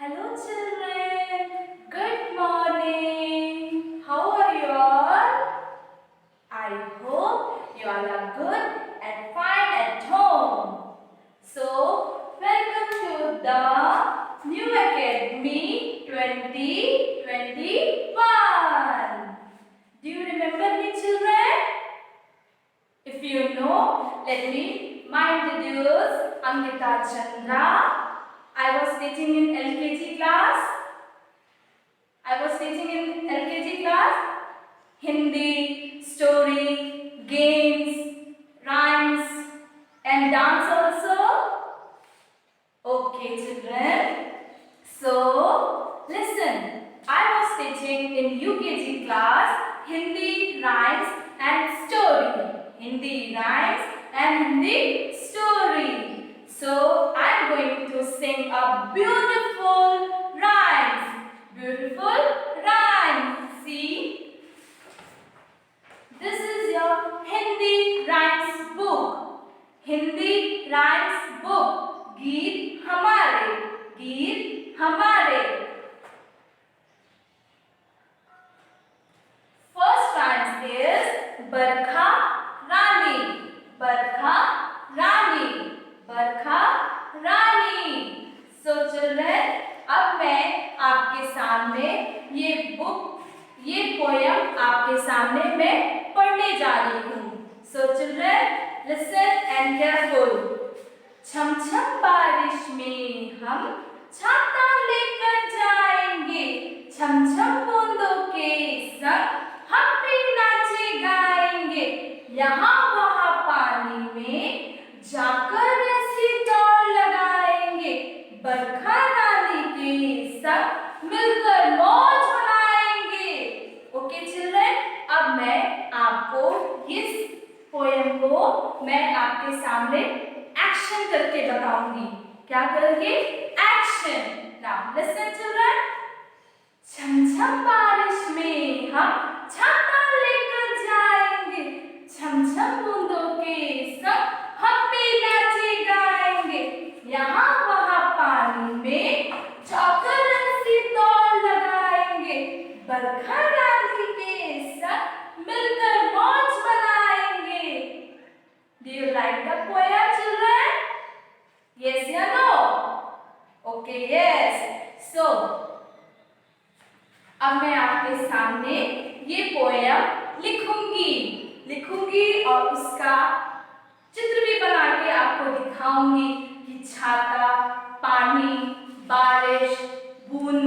Hello children, good morning. How are you all? I hope you all are good and fine at home. So, welcome to the New Academy 2021. Do you remember me children? If you know, let me introduce Ankita Chandra. I was teaching in LKG class. Hindi, story, games, rhymes and dance also. Okay children. So listen. I was teaching in UKG class Hindi, rhymes and story. Hindi, rhymes and Hindi story. So I am going to sing a beautiful rhymes. Beautiful rhymes. See, this is your Hindi rhymes book. Hindi rhymes book. गीत हमारे, गीत हमारे. First rhymes is Barkha Rani, Barkha Rani, Barkha Rani. So children, अब मैं आपके सामने ये poem आपके सामने मैं पढ़ने जा रही हूँ. So children, listen and careful. छम छम बारिश में हम छाता लेकर जाएंगे, छम छम बूंदों के संग हम भी नाचे गाएंगे. यहाँ वहाँ पानी में जाकर ऐसी दौड़ लगाएंगे, बरखा रानी के संग मिलकर मौज मनाएंगे. ओके चिल्ड्रन, अब मैं आपको इस पोयम को मैं आपके सामने एक्शन करके बताऊंगी. क्या करोगे? एक्शन. Now listen children. छम छम बारिश में हम छाता लेकर जाएंगे, छम छम बूंदों के संग हम भी नाचे गाएंगे. यहाँ वहाँ पानी में जाकर ऐसी दौड़ लगाएंगे, बरखा रानी के संग मिलकर मौज बनाएंगे. Do you like the poem children? Yes or no? Okay, yes. So, अब मैं आपके सामने ये पोयम लिखूंगी और उसका चित्र भी बना के आपको दिखाऊंगी कि छाता, पानी, बारिश, बूंद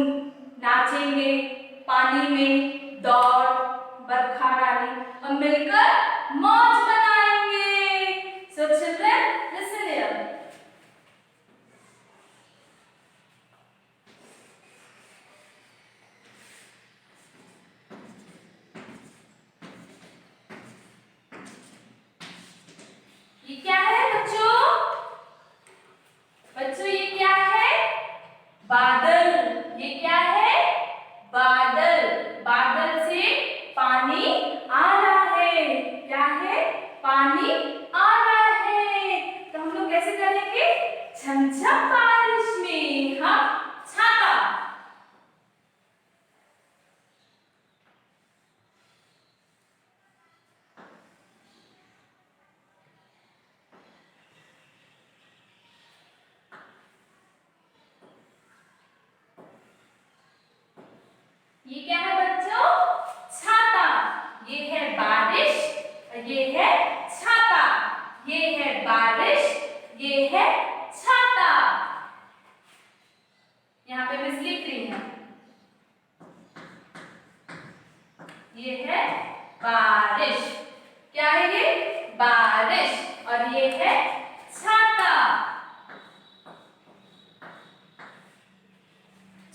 नाचेंगे, पानी में दौड़, बरखा रानी और मिलकर मौज बनाएंगे. So children, listen here. ये क्या है बच्चों? बच्चों ये क्या है? बादल. ये क्या है? बादल. बादल से पानी आ रहा है. क्या है? पानी आ रहा है. तो हम लोग कैसे करेंगे? छम छम बारिश में हम छाता. ये क्या है बच्चों? छाता. ये है बारिश, ये है छाता. ये है बारिश, ये है छाता. यहाँ पे मिस लिख रही है. ये है बारिश. क्या है ये? बारिश. और ये है छाता.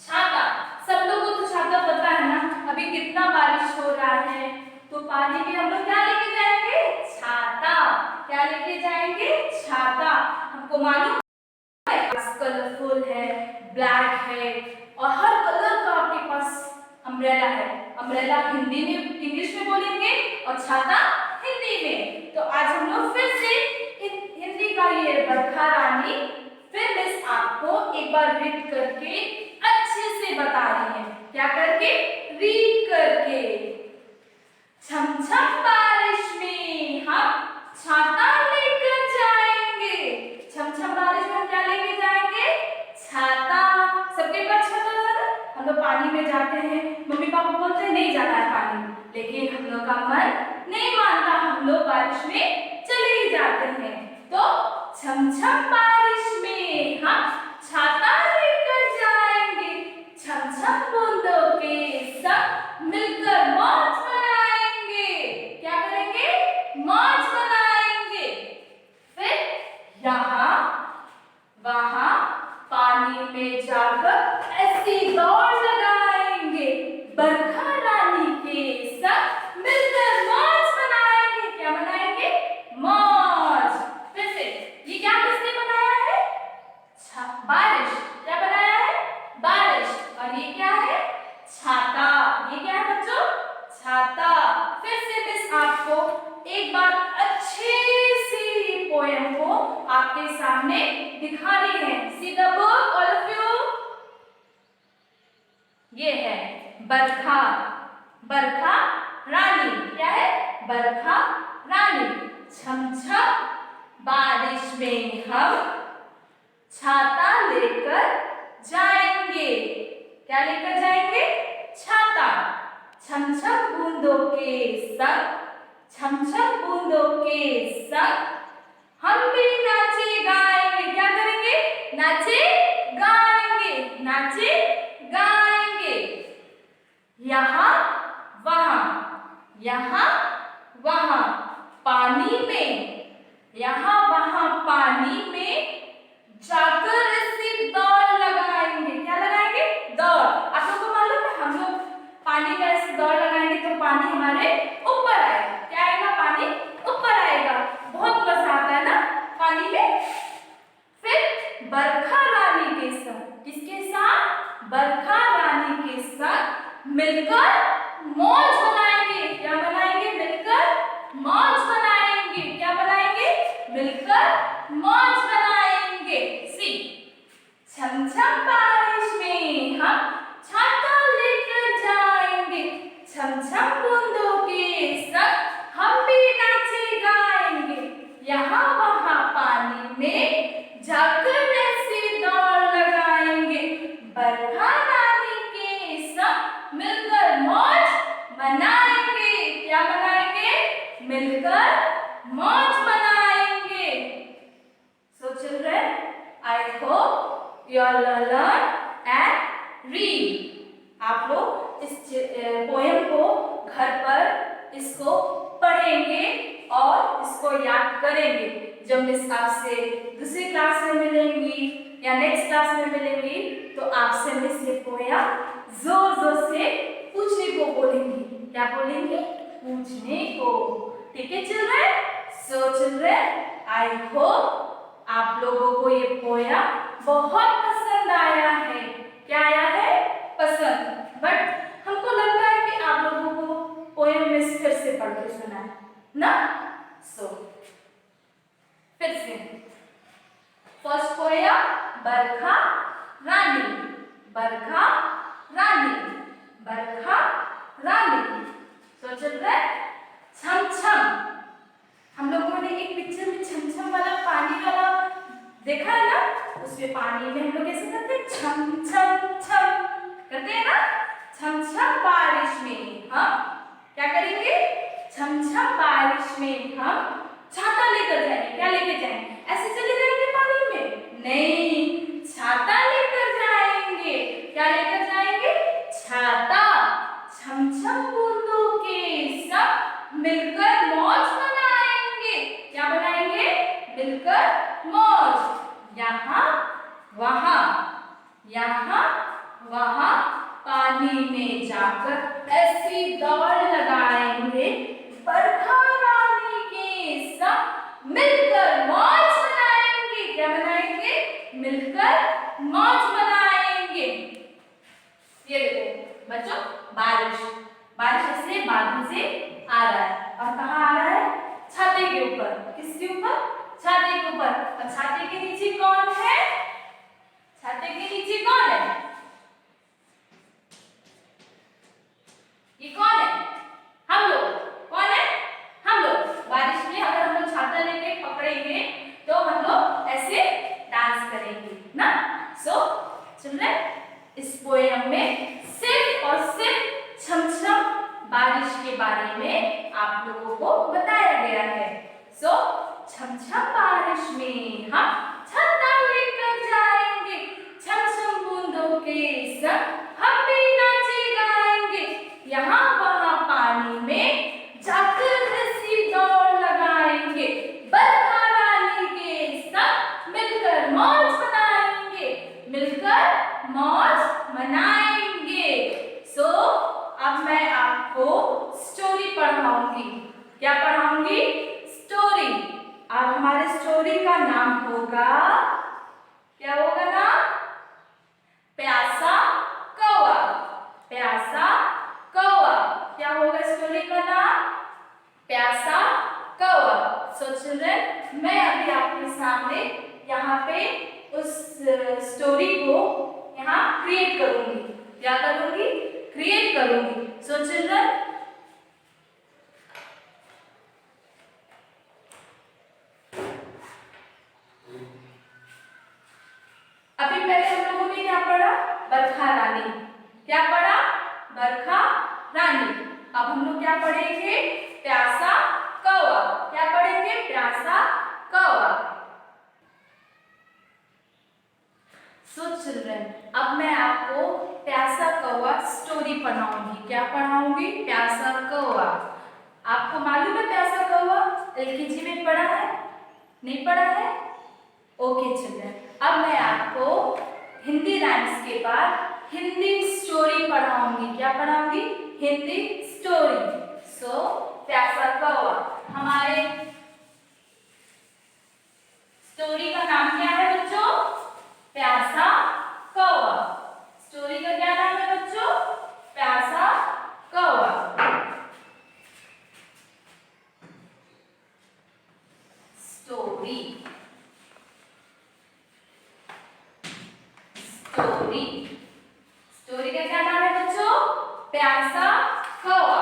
छाता. सब लोगों को तो छाता पता है ना. अभी कितना बारिश हो रहा है तो पानी में हम लोग क्या लेके जाएंगे? छाता. क्या लेके जाएंगे? छाता. हमको मालूम है कलरफुल है, ब्लैक है और हर कलर का आपके पास अम्ब्रेला है. अम्ब्रेला हिंदी में, इंग्लिश में बोलेंगे और छाता हिंदी में. तो आज हम लोग फिर से हिंदी का ये बरखा रानी फिर मिस आपको एक बार रीड करके बता रही है, क्या करके, रीड करके। छम छम बारिश में हम छाता लेकर जाएंगे। छम छम बारिश में हम क्या लेके जाएंगे, छाता। सबके पास छाता था ना, हम लोग पानी में जाते हैं, मम्मी पापा बोलते हैं नहीं जाना है पानी में, लेकिन हम लोग का मन नहीं मानता, हम लोग बारिश में चले ही जाते हैं। तो छम छम बारिश में हम छाता लेकर जाएंगे, छम छम बूंदों के संग मिलकर मौज मनाएंगे। क्या करेंगे, मौज मनाएंगे। फिर यहाँ वहाँ पानी में जाकर ऐसी दौड़ लगाएंगे, बरखा रानी के संग मिलकर मौज मनाएंगे। क्या मनाएंगे, मौज। फिर से ये क्या किसने बनाया है, बारिश। क्या बनाया है, बारिश। और ये क्या है, छाता। ये क्या है बच्चों, छाता। फिर से मिस आपको एक बार अच्छे से पोएम को आपके सामने दिखा रही है। See the book all of you. ये है बरखा, बरखा रानी। क्या है, बरखा रानी। छम छम बारिश में हम छाता लेकर जाएंगे। क्या लेकर जाएंगे, छाता। छम छम बूंदों के संग, छम छम बूंदों के संग हम भी नाचे गाएंगे। क्या करेंगे, नाचे गाएंगे, नाचे गाएंगे। यहाँ वहाँ, यहाँ वहाँ पानी में, यहाँ वहाँ पानी में जाकर ऐसी दौड़ लगाएंगे। क्या लगाएंगे, दौड़। आप लोगों को मालूम है, हम लोग पानी में ऐसी दौड़ लगाएंगे तो पानी हमारे ऊपर आएगा। क्या आएगा, पानी ऊपर आएगा। बहुत मजा आता है ना पानी में। फिर बरखा रानी के साथ, किसके साथ, बरखा रानी के साथ मिलकर मौज बनाएंगे। क्या बनाएंगे, मिलकर मौज बनाएंगे। क्या बनाएंगे, मिलकर मौज बनाएंगे। सी, छम छम बारिश में हम छाता लेकर जाएंगे, छम छम बूंदों के संग हम भी नाचे गाएंगे। यहाँ वहाँ पानी में जाकर ऐसी दौड़ लगाएंगे, बरखा रानी के संग मिलकर मौज मनाएंगे। क्या मनाएंगे, मिलकर मौज मनाएंगे। So children, I hope you all learn and read. आप लोग इस पोएम को घर पर इसको पढ़ेंगे और इसको याद करेंगे। जब मिस आपसे दूसरी क्लास में मिलेंगी या नेक्स्ट क्लास में मिलेंगी तो आपसे मिस ये पोएम जोर जोर से पूछने को बोलेंगी। क्या बोलेंगी, पूछने को। ठीक है children. So children, I hope आप लोगों को ये पोएम बहुत पसंद आया है। क्या आया है, पसंद। बट हमको लगता है कि आप लोगों को पोएम मिस फिर से पढ़ के सुना है ना। सो फिर से फर्स्ट पोएम, बरखा रानी, बरखा रानी, बरखा रानी। सो चिल्ड्रन, छम छम, हम लोगों ने एक पिक्चर में छम छम वाला पानी वाला देखा है ना, उसमें पानी में हम लोग कैसे करते हैं, छम छम छम करते हैं ना। छम छम बारिश में हम क्या करेंगे, छम छम बारिश में हम छाता लेकर जाएंगे। क्या लेकर जाएंगे, ऐसे चले जाएंगे पानी में, नहीं, छाता लेकर जाएंगे। क्या लेकर जाएंगे, छाता। छम छम बूंदों के सब मिलकर मौज बनाएंगे। क्या बनाएंगे, मिलकर मौज। यहाँ वहाँ, यहाँ वहाँ पानी में जाकर ऐसी दौड़ लगाएंगे, बरखा रानी के सब मिलकर मौज मनाएंगे। क्या बनाएंगे, मिलकर मौज मनाएंगे। ये देखो बच्चों, बारिश, बारिश ऐसे बादल से आ रहा है और कहाँ आ रहा है, छाते के ऊपर। किसके ऊपर, छाते के ऊपर। और छाते के नीचे कौन है, छाते के नीचे कौन है, चिल्ड्रन, इस पोएम में सिर्फ और सिर्फ छमछम बारिश के बारे में आप लोगों को बताया गया है। सो छमछम बारिश में हम छाता लेकर जाएंगे, छमछम बूंदों के संग हम भी नाचे गाएंगे, यहाँ वहाँ पानी में जाकर हंसी दौड़ लगाएंगे, बरखा रानी के संग मिलकर मौज बनाएंगे, मिलकर मौज मनाएंगे। सो अब मैं आपको स्टोरी पढ़ाऊंगी। क्या पढ़ाऊंगी? स्टोरी। अब हमारे स्टोरी का नाम होगा, क्या होगा नाम? प्यासा कौवा। प्यासा कौवा। क्या होगा स्टोरी का नाम? प्यासा कौवा। सो चिल्ड्रन, मैं अभी आपके सामने यहाँ पे उस स्टोरी को यहाँ क्रिएट करूंगी। क्या करूंगी? क्रिएट करूंगी। सो चिल्ड्रन, अभी पहले हम लोगों ने क्या पढ़ा? बरखा रानी। क्या पढ़ा? बरखा रानी। अब हम लोग क्या पढ़ेंगे? प्यासा कौवा। क्या पढ़ेंगे? प्यासा कौवा। सो चिल्ड्रन, अब मैं आपको प्यासा कौवा स्टोरी पढ़ाऊंगी। क्या पढ़ाऊंगी? प्यासा कौवा। आपको मालूम है प्यासा कौवा एलकेजी में पढ़ा है? नहीं पढ़ा है? ओके चिल्ड्रन, अब मैं आपको हिंदी राइम्स के बाद हिंदी स्टोरी पढ़ाऊंगी। क्या पढ़ाऊंगी? हिंदी स्टोरी। सो प्यासा कौवा। हमारे स्टोरी का नाम क्या है बच्चों? प्यासा कौवा। स्टोरी का क्या नाम है बच्चों? प्यासा कौवा। स्टोरी। स्टोरी। स्टोरी का क्या नाम है बच्चों? प्यासा कौवा।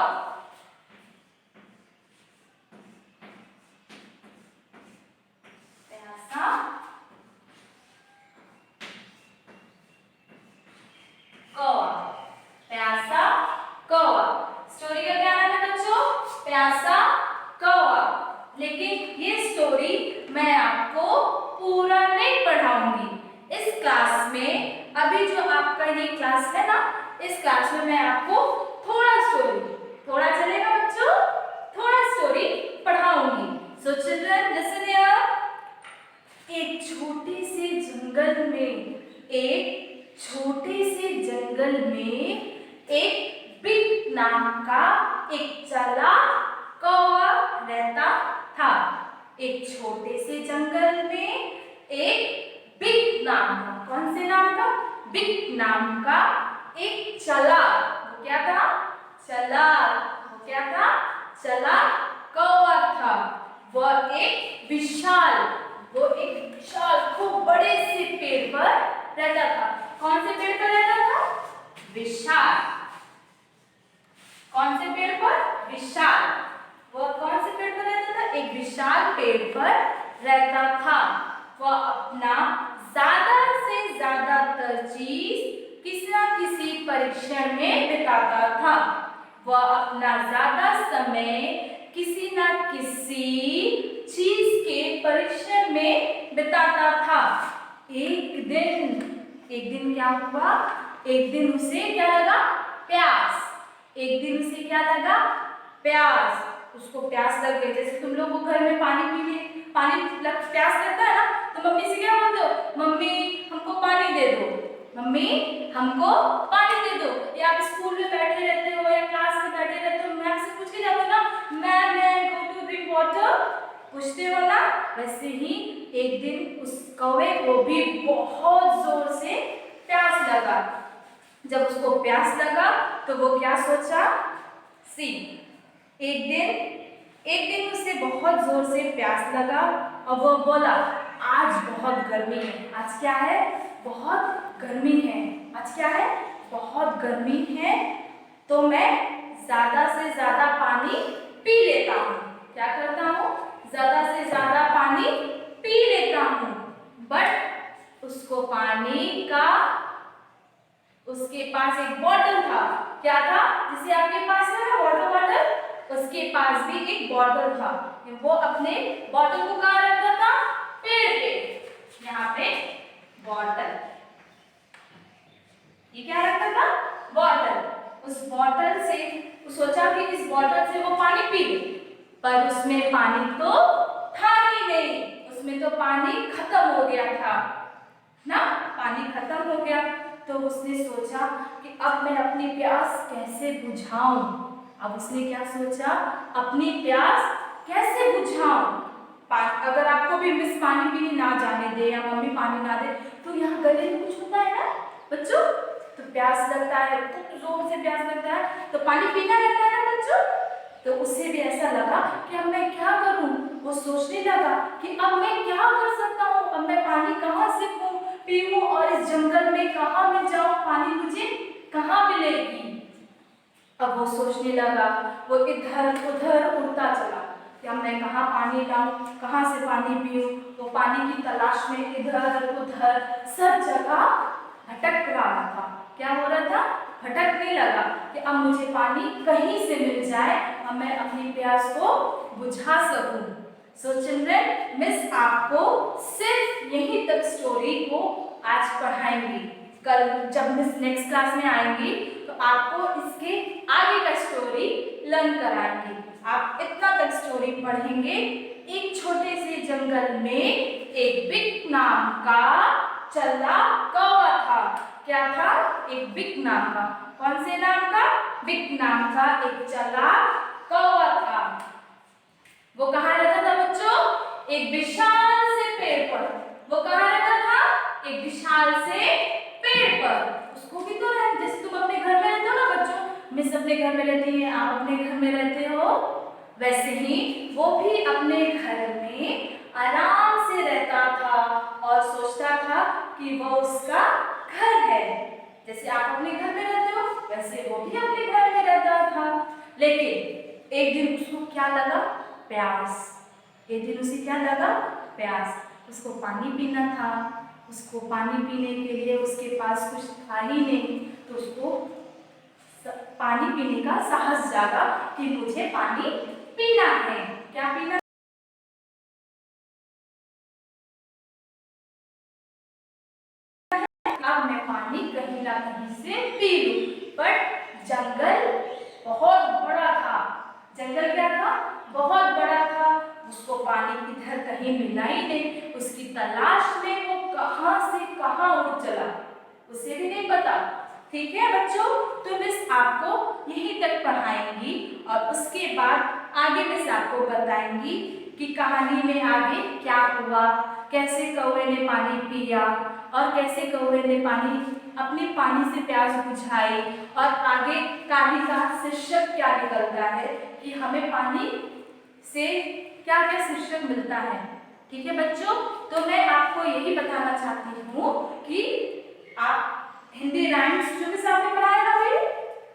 प्यासा कौवा। प्यासा कौवा। स्टोरी का क्या नाम है बच्चों? प्यासा कौवा। लेकिन ये स्टोरी मैं आपको पूरा नहीं पढ़ाऊंगी। इस क्लास में, अभी जो आपका ये क्लास है ना, इस क्लास में मैं आपको थोड़ा स्टोरी, थोड़ा चलेगा बच्चों, थोड़ा स्टोरी पढ़ाऊंगी। So children listen here. एक छोटे से जंगल में, एक छोटे से जंगल में एक बिग नाम का एक चालाक कौवा रहता था। एक छोटे से जंगल में एक बिग नाम का, कौन से नाम का? बिग नाम का एक चालाक, वो क्या था? चालाक। वो क्या था? चालाक कौवा था। वह एक विशाल खूब बड़े से पेड़ पर रहता था। कौन से पेड़ पर रहता था? विशाल। कौन से पेड़ पर? विशाल। वह कौन से पेड़ पर रहता था? एक विशाल पेड़ पर रहता था। वह अपना ज्यादा से ज्यादा तरजीह किसी न किसी परीक्षण में बिताता था। वह अपना ज्यादा समय किसी न किसी चीज के परीक्षण में बिताता था। एक दिन क्या हुआ? एक दिन उसे क्या लगा? प्यास। एक दिन उसे क्या लगा? प्यास। उसको प्यास लग गई। जैसे तुम लोग घर में प्यास लगता है ना, तो मम्मी से क्या बोलते हो? मम्मी हमको पानी दे दो, मम्मी हमको पानी दे दो। या आप स्कूल में बैठे रहते हो या क्लास में बैठे रहते हो, मैम से पूछ के जाते हो ना, मैम मैं गो टू ड्रिंक वाटर, पूछते हो ना। वैसे ही एक दिन उस कौवे को भी बहुत जोर से प्यास लगा। जब उसको प्यास लगा तो वो क्या सोचा? एक दिन उसे बहुत जोर से प्यास लगा और वो बोला, आज बहुत गर्मी है। आज क्या है? बहुत गर्मी है। आज क्या है? बहुत गर्मी है, तो मैं ज्यादा से ज्यादा पानी पी लेता हूँ। क्या करता हूँ? ज्यादा से ज्यादा पानी पी लेता हूँ। बट उसको पानी का उसके पास एक बॉटल था। क्या था? जिसे आपके पास है ना वाटर बॉटल, उसके पास भी एक बॉटल था। वो अपने बॉटल को कहाँ रखता था? पेड़ पे। यहाँ पे बॉटल, ये क्या रखता था? बॉटल। उस बॉटल से सोचा कि इस बॉटल से वो पानी पी ले, पर उसमें पानी तो था ही नहीं, उसमें तो पानी खत्म हो गया था ना, पानी खत्म हो गया। तो उसने सोचा कि अब मैं अपनी प्यास कैसे बुझाऊं। अब उसने क्या सोचा? अपनी प्यास कैसे बुझाऊं। अगर आपको भी मिस पानी पीने ना जाने दे या मम्मी पानी ना दे, तो यहाँ गले में कुछ होता है ना बच्चों, तो प्यास लगता है, खूब जोर से प्यास लगता है, तो पानी पीना रहता है ना बच्चों। तो उसे भी ऐसा लगा कि अब मैं क्या करूं। वो सोचने लगा कि अब मैं क्या कर सकता हूँ, अब मैं पानी कहाँ से पीऊं और इस जंगल में कहाँ मैं जाऊं, पानी मुझे कहाँ मिलेगी। अब वो सोचने लगा, वो इधर उधर उड़ता चला कि अब मैं कहाँ पानी लाऊं, कहाँ से पानी पीऊं। वो पानी की तलाश में इधर उधर सब जगह भटक रहा था। क्या हो रहा था? भटकने लगा कि अब मुझे पानी कहीं से मिल जाए, अब मैं अपनी प्यास को बुझा सकूं। सो चिल्ड्रन, मिस आपको सिर्फ यहीं तक स्टोरी को आज पढ़ाएंगी। कल जब मिस नेक्स्ट क्लास में आएंगी तो आपको इसके आगे का स्टोरी लर्न कराएंगे। आप इतना तक स्टोरी पढ़ेंगे। एक छोटे से जंगल में एक बिग नाम का चल्ला कौवा था। क्या था? एक बिग नाम का। कौन से नाम का? बिग नाम का एक चल्ला कौवा था। वो कहाँ रहता था बच्चों? एक विशाल से पेड़ पर। वो कहाँ रहता था? एक विशाल से पेड़ पर। उसको भी तो है, जैसे तुम अपने घर में रहते हो ना बच्चों, मिस अपने घर में रहती है, आप अपने घर में रहते हो, वैसे ही वो भी अपने घर में आराम से रहता था और सोचता था कि वो उसका घर है। जैसे आप अपने घर में रहते हो, वैसे वो भी अपने घर में रहता था। लेकिन एक दिन उसको क्या लगा? प्यास। एक दिन उसे क्या लगा? प्यास। उसको पानी पीना था। उसको पानी पीने के लिए उसके पास कुछ था ही नहीं, तो उसको पानी पीने का साहस जागा कि मुझे पानी पीना है। क्या पीना? अब मैं पानी कहीं ना कहीं से पी लूं। बट जंगल बहुत बड़ा था। जंगल क्या था? बहुत बड़ा था। उसको पानी इधर कहीं मिला ही नहीं। उसकी तलाश में वो कहां से कहां उड़ चला, उसे भी नहीं पता। ठीक है बच्चों, तो मिस आपको यहीं तक पढ़ाएंगी और उसके बाद आगे मिस आपको बताएंगी कि कहानी में आगे क्या हुआ, कैसे कौवे ने पानी पिया और कैसे कौवे ने अपनी पानी से प्यास बुझाई, और आगे कहानी का शीर्षक क्या निकलता है कि हमें पानी से क्या क्या शीर्षक मिलता है। ठीक है बच्चों, तो मैं आपको यही बताना चाहती हूँ कि आप हिंदी राइम्स जो भी आपने पढ़ाया ना,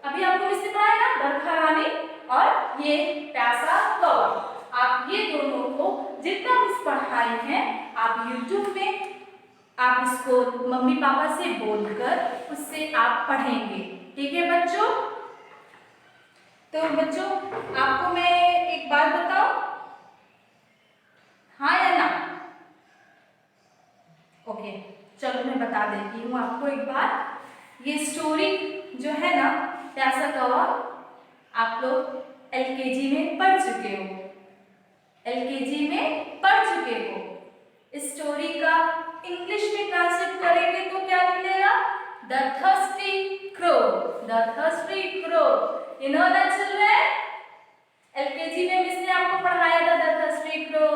अभी आपको किसने पढ़ाया ना? बरखा रानी और ये प्यासा कौवा। आप ये दोनों को जितना मिस पढ़ाई है, आप YouTube में आप इसको मम्मी पापा से बोलकर उससे आप पढ़ेंगे। ठीक है बच्चों? तो बच्चों, आपको मैं एक बात बताऊं, हाँ या ना? ओके, चलो मैं बता देती हूँ आपको एक बात। ये स्टोरी जो है ना, प्यासा कौवा, आप लोग LKG में पढ़ चुके हो। LKG में पढ़ चुके हो। इस स्टोरी का इंग्लिश में ट्रांसलेट करेंगे तो क्या मिलेगा? The thirsty crow. The thirsty crow. You know that children? LKG में मिस ने आपको पढ़ाया था the thirsty crow,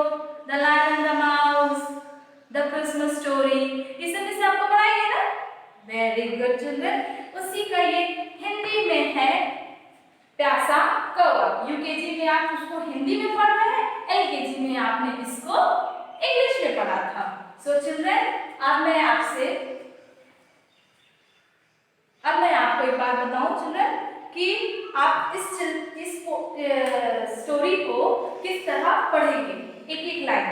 the lion and the mouse, the Christmas story, ये सब मिस आपको पढ़ाई है ना? Very good children. उसी का ये हिंदी में है प्यासा कौवा। UKG में आप उसको हिंदी में पढ़ रहे हैं, LKG में आपने इसको इंग्लिश में पढ़ा था। सो चिल्ड्रन, अब मैं आपको एक बात बताऊं चिल्ड्रन कि आप इस स्टोरी को किस तरह पढ़ेंगे, एक एक लाइन।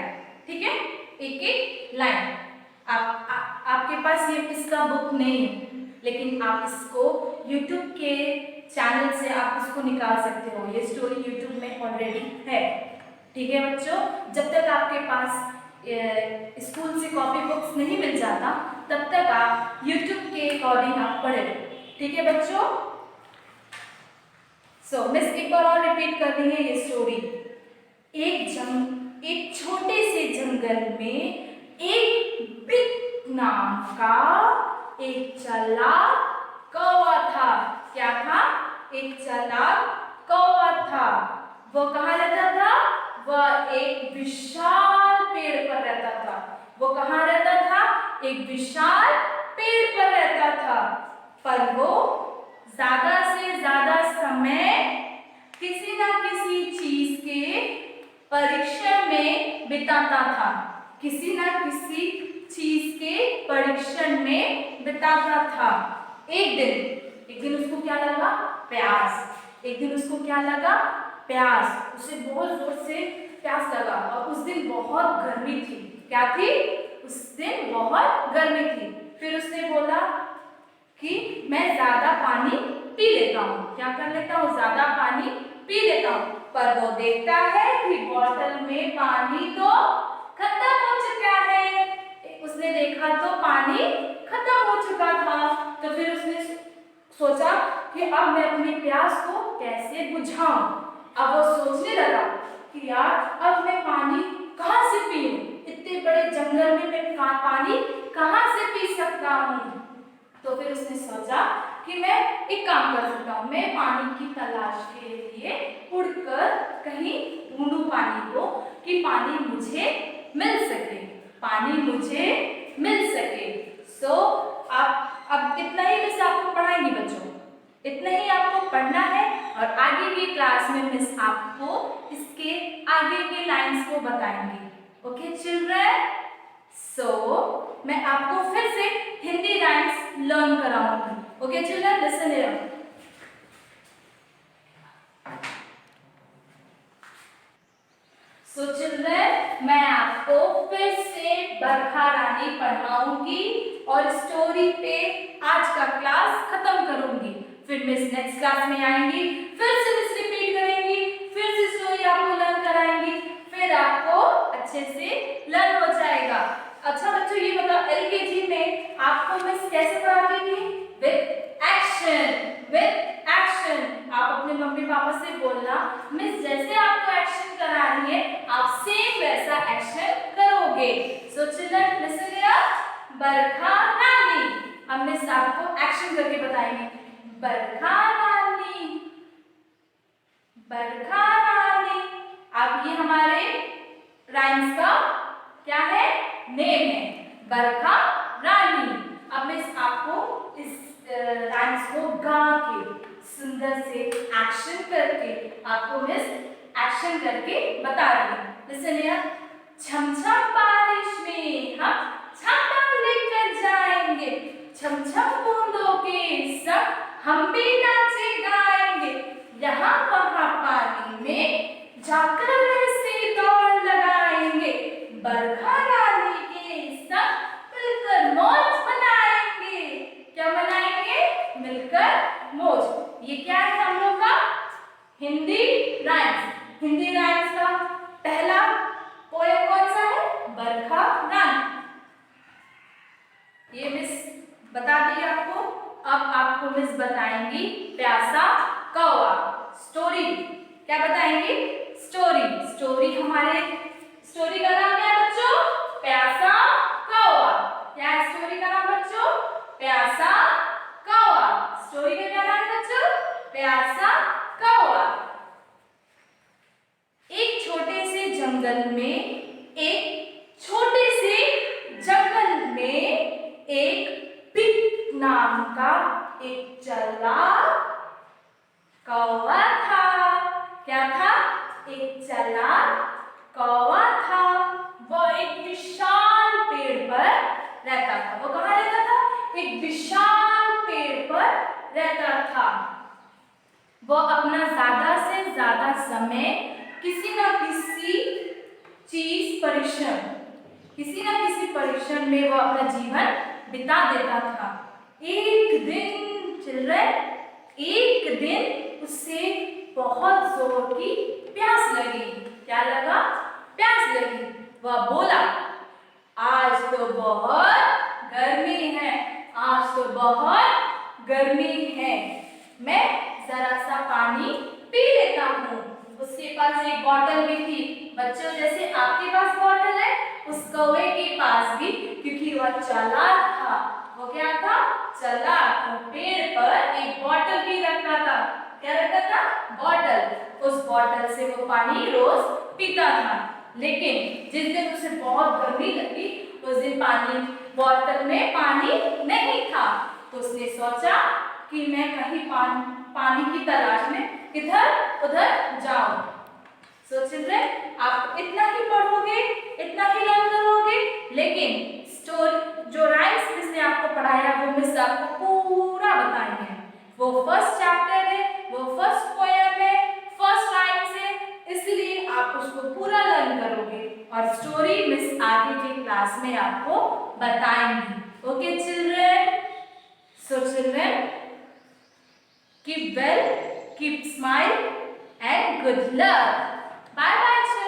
ठीक है? एक एक लाइन। आपके पास ये इसका बुक नहीं है, लेकिन आप इसको YouTube के चैनल से आप इसको निकाल सकते हो। ये स्टोरी YouTube में ऑलरेडी है। ठीक है बच्चों, जब तक आपके पास स्कूल से कॉपी बुक्स नहीं मिल जाता तब तक आप YouTube के अकॉर्डिंग आप पढ़े। ठीक है बच्चों, मिस एक बार और रिपीट कर रही है ये स्टोरी। एक छोटे से जंगल में एक बिग नाम का एक चालाक कौवा था। क्या था? एक चालाक कौवा था। वो कहाँ रहता था? वह एक विशाल पेड़ पर रहता था। वो कहाँ रहता था? एक विशाल पेड़ पर रहता था। पर वो ज्यादा से ज्यादा समय किसी ना किसी चीज के परीक्षण में बिताता था। किसी ना किसी चीज के परीक्षण में बिताता था। एक दिन उसको क्या लगा? प्यास। एक दिन उसको क्या लगा? प्यास। उसे बहुत जोर से प्यास लगा और उस दिन बहुत गर्मी थी। क्या थी? उस दिन बहुत गर्मी थी। फिर उसने बोला कि मैं ज्यादा पानी पी लेता हूँ। क्या कर लेता हूँ? ज्यादा पानी पी लेता हूँ। पर वो देखता है कि बोतल में पानी तो खत्म हो चुका है। उसने देखा तो पानी खत्म हो चुका था। तो फिर उसने सोचा कि अब मैं अपनी प्यास को कैसे बुझाऊं। अब वो सोचने लगा कि यार अब मैं पानी कहाँ से पीऊं? इतने बड़े जंगल में मैं पानी कहाँ से पी सकता हूँ? तो फिर उसने सोचा कि मैं एक काम कर सकता हूँ, मैं पानी की तलाश के लिए उड़कर कहीं ढूंढूं पानी को कि पानी मुझे मिल सके, पानी मुझे मिल सके। आप अब इतना ही मिस आपको पढ़ाएंगी बच्चों, इतना ही आपको पढ़ना है और आगे की क्लास में मिस आपको इसके आगे के लाइंस को बताएंगी। ओके चिल्ड्रन, मैं आपको फिर से हिंदी राइम्स लर्न कराऊंगी। Okay children, listen here. Children, मैं आपको फिर से बरखा रानी पढ़ाऊंगी और स्टोरी पे आज का क्लास खत्म करूंगी। फिर मिस नेक्स्ट क्लास में आएंगी, फिर से मिस रिपीट करेंगी, फिर से स्टोरी आपको लर्न कराएंगी, फिर आपको अच्छे से लर्न हो जाएगा। अच्छा बच्चों ये बताओ, एलकेजी में आपको मिस कैसे पढ़ाती थी? With action, with action. आप अपने मम्मी पापा से बोलना मिस जैसे आपको एक्शन करा रही है आप सेम वैसा एक्शन करोगे। चिल्ड्रन लिसन हियर, बरखा रानी। हम मिस आपको एक्शन करके बताएंगे। बरखा रानी, बरखा रानी। अब ये हमारे राइम्स का क्या है? नेम है, बरखा रानी। अब मिस आपको इस राइम्स को गा के सुंदर से एक्शन करके आपको मिस एक्शन करके बता रही हूँ। लिसन हियर, छम छम बारिश में हम छाता लेकर जाएंगे, छम छम बूंदों के संग हम भी नाचे गाएंगे, यहाँ वहाँ पानी में जाकर से दौड़ लगाएंगे, बरखा रानी के संग मिलकर मौज मनाएंगे। क्या मनाएंगे? मिलकर मौज। ये क्या है हम लोग का? हिंदी राइम्स। हिंदी राइम्स का पहला पोएम कौन सा है? बरखा रानी। ये मिस बता दी आपको। अब आपको मिस बताएंगी प्यासा कौवा स्टोरी। क्या बताएंगी? स्टोरी। स्टोरी हमारे स्टोरी का नाम क्या है बच्चों? प्यासा कौवा। क्या है स्टोरी का नाम बच्चों? प्यासा कौवा। स्टोरी का क्या नाम है बच्चों? प्यासा कौवा। एक छोटे से जंगल में एक पिग नाम का एक चालाक कौवा था। क्या था? एक चालाक कौवा था। वह एक विशाल पेड़ पर रहता था। वो कहाँ रहता था? एक विशाल पेड़ पर रहता था। वह अपना ज्यादा से ज्यादा समय किसी न किसी परीक्षण में वह अपना जीवन बिता देता था। एक दिन चिल्ड्रन, एक दिन उसे बहुत जोर की प्यास लगी। क्या लगा? प्यास लगी। वह बोला, आज तो बहुत गर्मी है, आज तो बहुत गर्मी है, मैं जरा सा पानी पी लेता हूँ। उसके पास एक बॉटल भी थी। बच्चों, जैसे आपके पास बॉटल है, उस कौवे के पास भी, क्योंकि वह चालाक था। वो क्या था? चालाक। वो पेड़ पर एक बॉटल भी रखा था। क्या रखा था? बॉटल। उस बॉटल से वो पानी रोज पीता था। लेकिन जिस दिन उसे बहुत गर्मी लगी, उस दिन पानी बॉटल में पानी नहीं था। तो उसने सोचा कि मैं कहीं पानी की तलाश में इधर उधर जाऊं। सो चिल्ड्रन, आप इतना ही पढ़ोगे, इतना ही लर्न करोगे, लेकिन स्टोरी जो राइम्स मिस ने आपको पढ़ाया वो मिस आपको पूरा बताएंगे। वो फर्स्ट चैप्टर है, वो फर्स्ट पोएम है, फर्स्ट राइम्स है, इसलिए आप उसको पूरा लर्न करोगे और स्टोरी मिस आगे के क्लास में आपको बताएंगी। Okay children? So children, keep well, keep smile and good luck. Bye bye children.